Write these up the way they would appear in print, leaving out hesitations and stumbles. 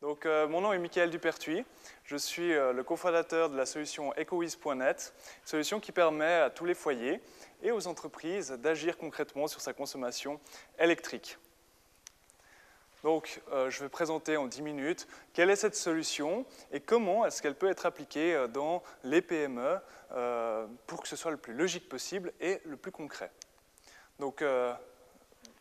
Donc, mon nom est Michael Dupertuis. Je suis le cofondateur de la solution EcoWiz.net, solution qui permet à tous les foyers et aux entreprises d'agir concrètement sur sa consommation électrique. Donc, je vais présenter en 10 minutes quelle est cette solution et comment est-ce qu'elle peut être appliquée dans les PME pour que ce soit le plus logique possible et le plus concret. Donc,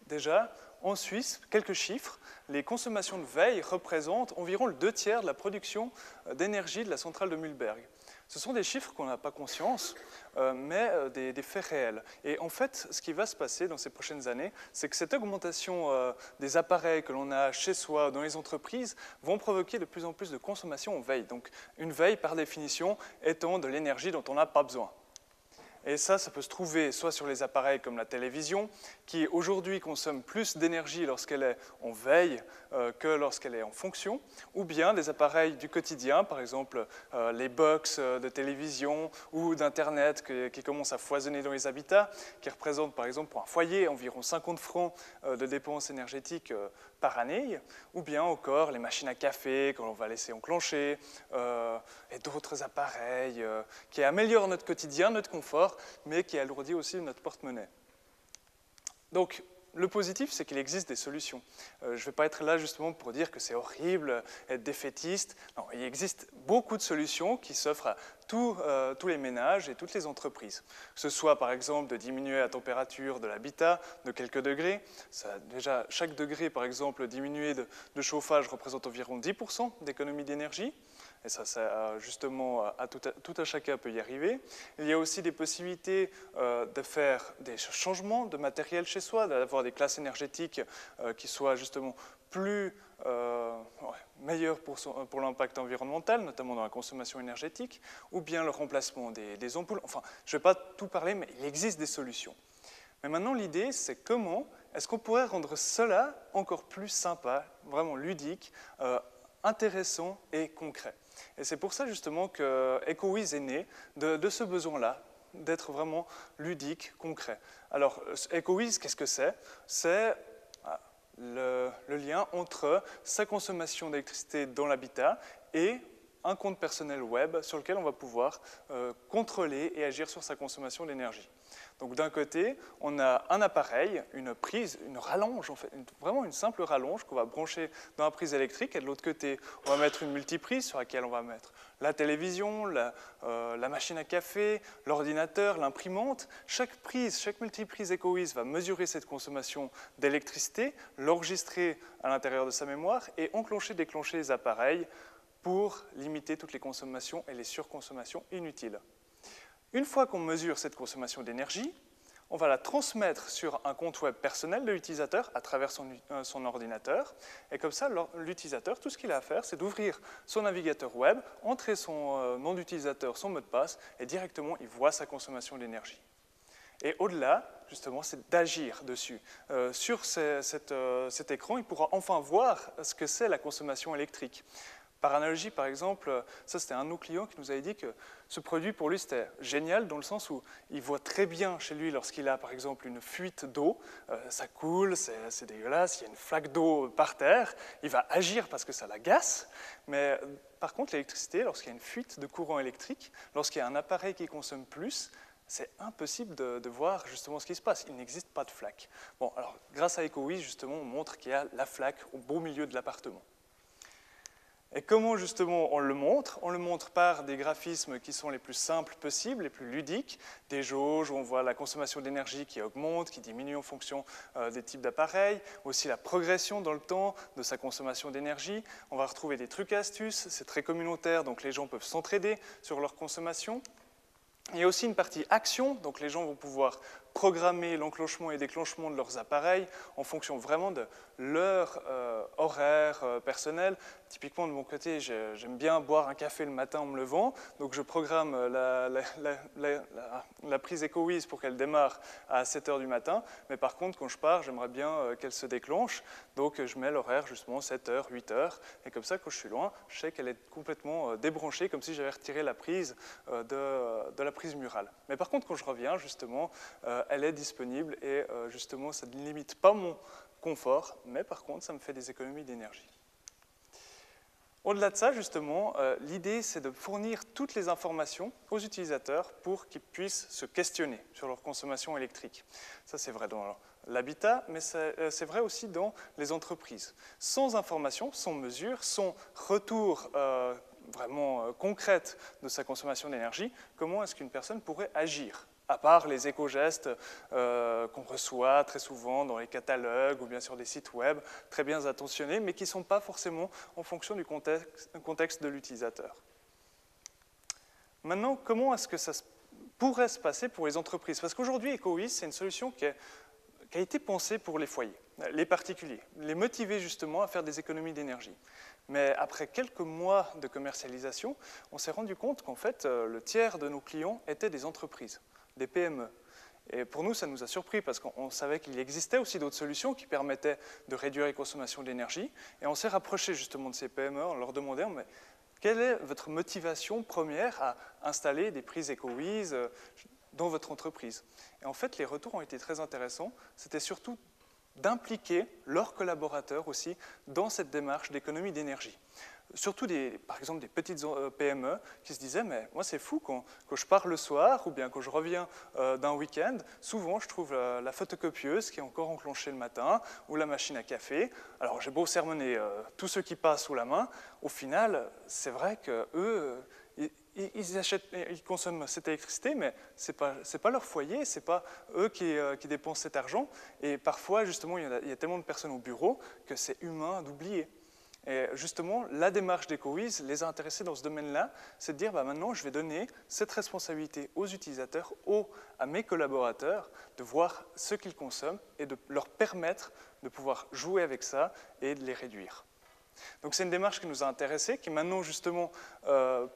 déjà, en Suisse, quelques chiffres, les consommations de veille représentent environ le 2/3 de la production d'énergie de la centrale de Mühlberg. Ce sont des chiffres qu'on n'a pas conscience, mais des faits réels. Et en fait, ce qui va se passer dans ces prochaines années, c'est que cette augmentation des appareils que l'on a chez soi, dans les entreprises, vont provoquer de plus en plus de consommation en veille. Donc, une veille, par définition, étant de l'énergie dont on n'a pas besoin. Et ça peut se trouver soit sur les appareils comme la télévision, qui aujourd'hui consomme plus d'énergie lorsqu'elle est en veille que lorsqu'elle est en fonction, ou bien des appareils du quotidien, par exemple les box de télévision ou d'Internet qui commencent à foisonner dans les habitats, qui représentent par exemple pour un foyer environ 50 francs de dépenses énergétiques par année, ou bien encore les machines à café que l'on va laisser enclencher, et d'autres appareils qui améliorent notre quotidien, notre confort, mais qui alourdit aussi notre porte-monnaie. Donc, le positif, c'est qu'il existe des solutions. Je ne vais pas être là justement pour dire que c'est horrible, être défaitiste. Non, il existe beaucoup de solutions qui s'offrent à tous les ménages et toutes les entreprises. Que ce soit par exemple de diminuer la température de l'habitat de quelques degrés. Déjà, chaque degré, par exemple, diminué de chauffage représente environ 10% d'économie d'énergie. Et ça justement, tout un chacun peut y arriver. Il y a aussi des possibilités de faire des changements de matériel chez soi, d'avoir des classes énergétiques qui soient justement meilleures pour l'impact environnemental, notamment dans la consommation énergétique, ou bien le remplacement des ampoules. Enfin, je ne vais pas tout parler, mais il existe des solutions. Mais maintenant, l'idée, c'est comment est-ce qu'on pourrait rendre cela encore plus sympa, vraiment ludique, intéressant et concret. Et c'est pour ça justement que EcoWiz est né de ce besoin-là, d'être vraiment ludique, concret. Alors, EcoWiz, qu'est-ce que c'est? C'est le lien entre sa consommation d'électricité dans l'habitat et un compte personnel web sur lequel on va pouvoir contrôler et agir sur sa consommation d'énergie. Donc d'un côté, on a un appareil, une prise, une rallonge, en fait, vraiment une simple rallonge qu'on va brancher dans la prise électrique, et de l'autre côté, on va mettre une multiprise sur laquelle on va mettre la télévision, la machine à café, l'ordinateur, l'imprimante. Chaque multiprise EcoWiz va mesurer cette consommation d'électricité, l'enregistrer à l'intérieur de sa mémoire et déclencher les appareils pour limiter toutes les consommations et les surconsommations inutiles. Une fois qu'on mesure cette consommation d'énergie, on va la transmettre sur un compte web personnel de l'utilisateur à travers son ordinateur. Et comme ça, l'utilisateur, tout ce qu'il a à faire, c'est d'ouvrir son navigateur web, entrer son nom d'utilisateur, son mot de passe, et directement, il voit sa consommation d'énergie. Et au-delà, justement, c'est d'agir dessus. Sur cet écran, il pourra enfin voir ce que c'est la consommation électrique. Par analogie, par exemple, ça c'était un de nos clients qui nous avait dit que ce produit pour lui c'était génial dans le sens où il voit très bien chez lui lorsqu'il a par exemple une fuite d'eau, ça coule, c'est dégueulasse, il y a une flaque d'eau par terre, il va agir parce que ça l'agace, mais par contre l'électricité, lorsqu'il y a une fuite de courant électrique, lorsqu'il y a un appareil qui consomme plus, c'est impossible de voir justement ce qui se passe. Il n'existe pas de flaque. Bon, alors grâce à EcoWiz, justement, on montre qu'il y a la flaque au beau milieu de l'appartement. Et comment justement on le montre? On le montre par des graphismes qui sont les plus simples possibles, les plus ludiques, des jauges où on voit la consommation d'énergie qui augmente, qui diminue en fonction des types d'appareils, aussi la progression dans le temps de sa consommation d'énergie. On va retrouver des trucs et astuces, c'est très communautaire, donc les gens peuvent s'entraider sur leur consommation. Il y a aussi une partie action, donc les gens vont pouvoir programmer l'enclenchement et déclenchement de leurs appareils en fonction vraiment de leur horaire personnel. Typiquement, de mon côté, j'aime bien boire un café le matin en me levant, donc je programme la prise EcoWiz pour qu'elle démarre à 7 h du matin, mais par contre, quand je pars, j'aimerais bien qu'elle se déclenche, donc je mets l'horaire justement 7 h, 8 h, et comme ça, quand je suis loin, je sais qu'elle est complètement débranchée, comme si j'avais retiré la prise de la prise murale. Mais par contre, quand je reviens, justement, elle est disponible et justement, ça ne limite pas mon confort, mais par contre, ça me fait des économies d'énergie. Au-delà de ça, justement, l'idée, c'est de fournir toutes les informations aux utilisateurs pour qu'ils puissent se questionner sur leur consommation électrique. Ça, c'est vrai dans l'habitat, mais c'est vrai aussi dans les entreprises. Sans information, sans mesure, sans retour vraiment concrète de sa consommation d'énergie, comment est-ce qu'une personne pourrait agir ? À part les éco-gestes qu'on reçoit très souvent dans les catalogues ou bien sur des sites web très bien attentionnés, mais qui ne sont pas forcément en fonction du contexte de l'utilisateur. Maintenant, comment est-ce que ça pourrait se passer pour les entreprises? Parce qu'aujourd'hui, EcoWiz, c'est une solution qui a été pensée pour les foyers, les particuliers, les motiver justement à faire des économies d'énergie. Mais après quelques mois de commercialisation, on s'est rendu compte qu'en fait, le tiers de nos clients étaient des entreprises, des PME. Et pour nous, ça nous a surpris parce qu'on savait qu'il existait aussi d'autres solutions qui permettaient de réduire les consommations d'énergie. Et on s'est rapproché justement de ces PME en leur demandant mais quelle est votre motivation première à installer des prises EcoWiz dans votre entreprise? Et en fait, les retours ont été très intéressants. C'était surtout d'impliquer leurs collaborateurs aussi dans cette démarche d'économie d'énergie. Surtout, par exemple, des petites PME qui se disaient « mais moi c'est fou, quand je pars le soir ou bien quand je reviens d'un week-end, souvent je trouve la photocopieuse qui est encore enclenchée le matin ou la machine à café. Alors j'ai beau sermonner tous ceux qui passent sous la main, au final, c'est vrai qu'eux, ils consomment cette électricité, mais ce n'est pas leur foyer, ce n'est pas eux qui dépensent cet argent. Et parfois, justement, il y a tellement de personnes au bureau que c'est humain d'oublier. Et justement, la démarche d'EcoWiz les a intéressés dans ce domaine-là, c'est de dire bah, maintenant, je vais donner cette responsabilité aux utilisateurs, à mes collaborateurs, de voir ce qu'ils consomment et de leur permettre de pouvoir jouer avec ça et de les réduire. Donc c'est une démarche qui nous a intéressés, qui maintenant justement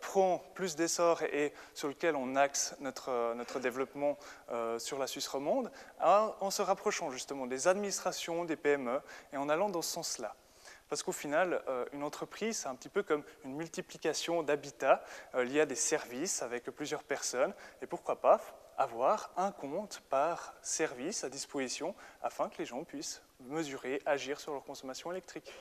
prend plus d'essor et sur lequel on axe notre développement sur la Suisse romande, en se rapprochant justement des administrations, des PME et en allant dans ce sens-là. Parce qu'au final, une entreprise, c'est un petit peu comme une multiplication d'habitats liés à des services avec plusieurs personnes. Et pourquoi pas avoir un compte par service à disposition afin que les gens puissent mesurer, agir sur leur consommation électrique.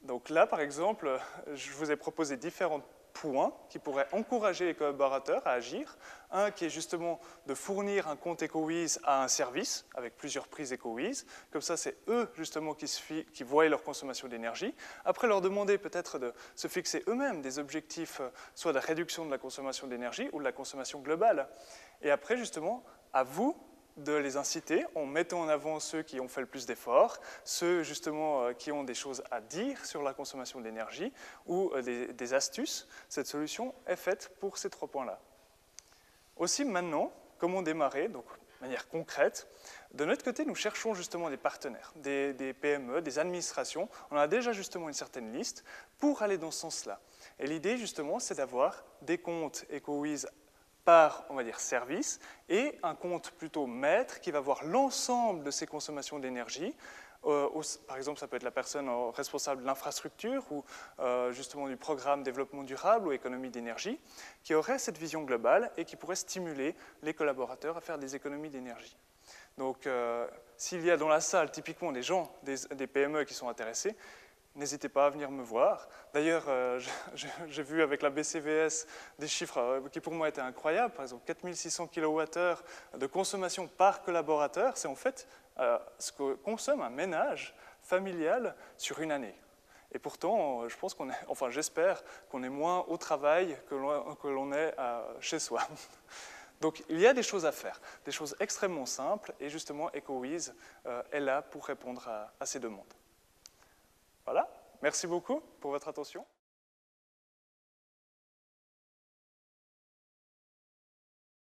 Donc là, par exemple, je vous ai proposé différents points qui pourraient encourager les collaborateurs à agir. Un qui est justement de fournir un compte EcoWiz à un service avec plusieurs prises EcoWiz. Comme ça, c'est eux justement qui voient leur consommation d'énergie. Après, leur demander peut-être de se fixer eux-mêmes des objectifs, soit de réduction de la consommation d'énergie ou de la consommation globale. Et après, justement, à vous de les inciter en mettant en avant ceux qui ont fait le plus d'efforts, ceux justement qui ont des choses à dire sur la consommation d'énergie ou des astuces. Cette solution est faite pour ces 3 points-là. Aussi maintenant, comment démarrer, donc de manière concrète, de notre côté, nous cherchons justement des partenaires, des PME, des administrations. On a déjà justement une certaine liste pour aller dans ce sens-là. Et l'idée justement, c'est d'avoir des comptes EcoWiz par, on va dire, service, et un compte plutôt maître qui va voir l'ensemble de ses consommations d'énergie. Par exemple, ça peut être la personne responsable de l'infrastructure ou justement du programme développement durable ou économie d'énergie, qui aurait cette vision globale et qui pourrait stimuler les collaborateurs à faire des économies d'énergie. Donc, s'il y a dans la salle typiquement des gens, des PME qui sont intéressés, n'hésitez pas à venir me voir. D'ailleurs, j'ai vu avec la BCVS des chiffres qui pour moi étaient incroyables. Par exemple, 4600 kWh de consommation par collaborateur, c'est en fait ce que consomme un ménage familial sur une année. Et pourtant, je pense qu'on est, enfin j'espère qu'on est moins au travail que l'on est chez soi. Donc il y a des choses à faire, des choses extrêmement simples, et justement EcoWiz est là pour répondre à ces demandes. Voilà, merci beaucoup pour votre attention.